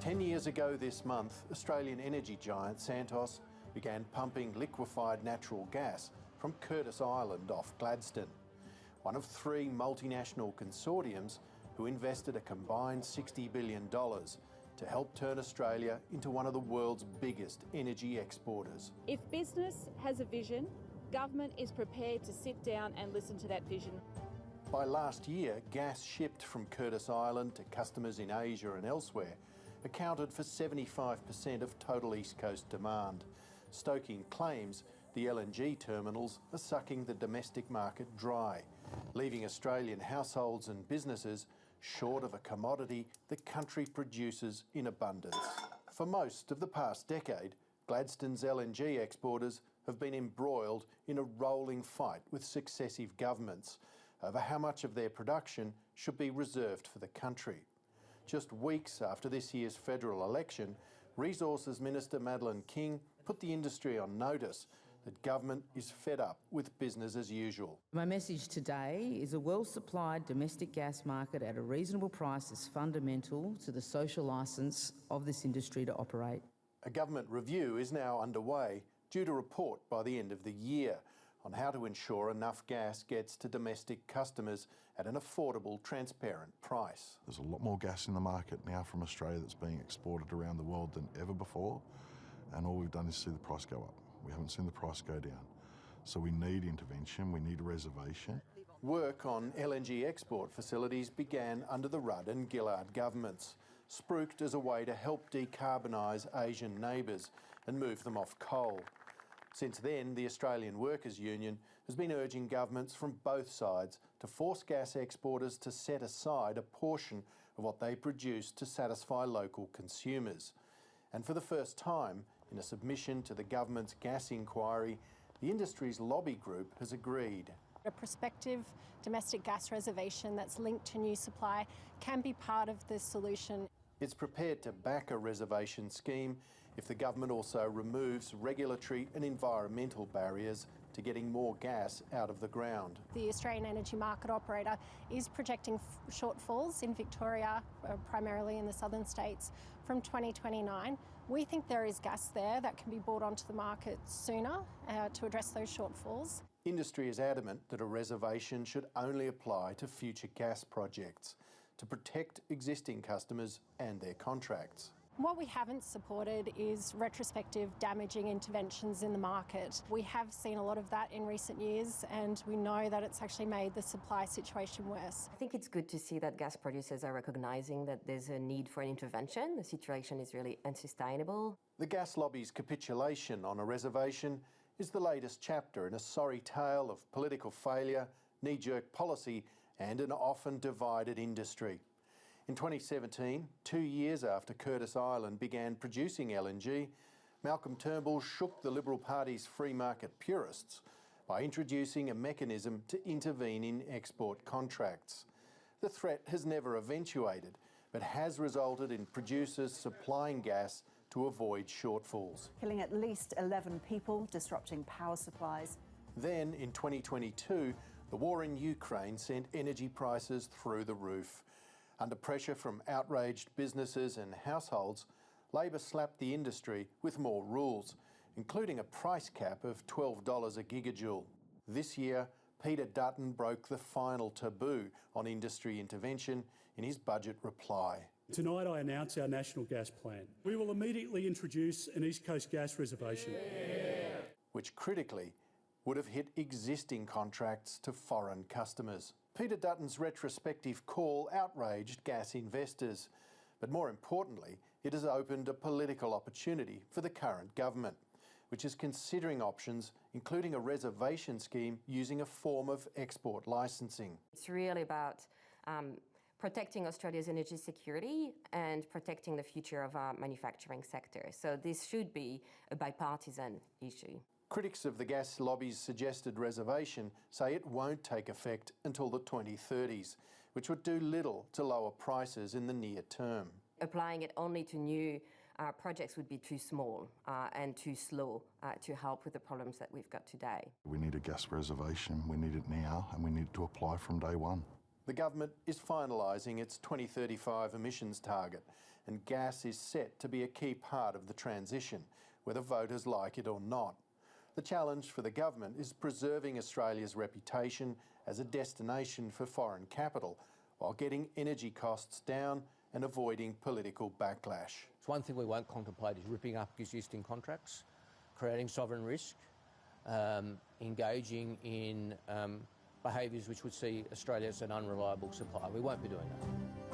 10 years ago this month, Australian energy giant Santos began pumping liquefied natural gas from Curtis Island off Gladstone, one of three multinational consortiums who invested a combined $60 billion to help turn Australia into one of the world's biggest energy exporters. If business has a vision, government is prepared to sit down and listen to that vision. By last year, gas shipped from Curtis Island to customers in Asia and elsewhere accounted for 75% of total East Coast demand, stoking claims the LNG terminals are sucking the domestic market dry, leaving Australian households and businesses short of a commodity the country produces in abundance. For most of the past decade, Gladstone's LNG exporters have been embroiled in a rolling fight with successive governments over how much of their production should be reserved for the country. Just weeks after this year's federal election, Resources Minister Madeleine King put the industry on notice that government is fed up with business as usual. My message today is a well-supplied domestic gas market at a reasonable price is fundamental to the social licence of this industry to operate. A government review is now underway, due to report by the end of the year, on how to ensure enough gas gets to domestic customers at an affordable, transparent price. There's a lot more gas in the market now from Australia that's being exported around the world than ever before, and all we've done is see the price go up. We haven't seen the price go down. So we need intervention, we need a reservation. Work on LNG export facilities began under the Rudd and Gillard governments, spruiked as a way to help decarbonise Asian neighbours and move them off coal. Since then, the Australian Workers' Union has been urging governments from both sides to force gas exporters to set aside a portion of what they produce to satisfy local consumers. And for the first time, in a submission to the government's gas inquiry, the industry's lobby group has agreed. A prospective domestic gas reservation that's linked to new supply can be part of the solution. It's prepared to back a reservation scheme if the government also removes regulatory and environmental barriers to getting more gas out of the ground. The Australian Energy Market Operator is projecting shortfalls in Victoria, primarily in the southern states, from 2029. We think there is gas there that can be brought onto the market sooner to address those shortfalls. Industry is adamant that a reservation should only apply to future gas projects to protect existing customers and their contracts. What we haven't supported is retrospective damaging interventions in the market. We have seen a lot of that in recent years, and we know that it's actually made the supply situation worse. I think it's good to see that gas producers are recognising that there's a need for an intervention. The situation is really unsustainable. The gas lobby's capitulation on a reservation is the latest chapter in a sorry tale of political failure, knee-jerk policy and an often divided industry. In 2017, 2 years after Curtis Island began producing LNG, Malcolm Turnbull shook the Liberal Party's free market purists by introducing a mechanism to intervene in export contracts. The threat has never eventuated, but has resulted in producers supplying gas to avoid shortfalls. Killing at least 11 people, disrupting power supplies. Then, in 2022, the war in Ukraine sent energy prices through the roof. Under pressure from outraged businesses and households, Labor slapped the industry with more rules, including a price cap of $12 a gigajoule. This year, Peter Dutton broke the final taboo on industry intervention in his budget reply. Tonight I announce our National Gas Plan. We will immediately introduce an East Coast gas reservation. Yeah. Which critically would have hit existing contracts to foreign customers. Peter Dutton's retrospective call outraged gas investors, but more importantly, it has opened a political opportunity for the current government, which is considering options, including a reservation scheme using a form of export licensing. It's really about protecting Australia's energy security and protecting the future of our manufacturing sector. So this should be a bipartisan issue. Critics of the gas lobby's suggested reservation say it won't take effect until the 2030s, which would do little to lower prices in the near term. Applying it only to new projects would be too small and too slow to help with the problems that we've got today. We need a gas reservation, we need it now, and we need to apply from day one. The government is finalising its 2035 emissions target, and gas is set to be a key part of the transition, whether voters like it or not. The challenge for the government is preserving Australia's reputation as a destination for foreign capital, while getting energy costs down and avoiding political backlash. So one thing we won't contemplate is ripping up existing contracts, creating sovereign risk, engaging in behaviours which would see Australia as an unreliable supplier. We won't be doing that.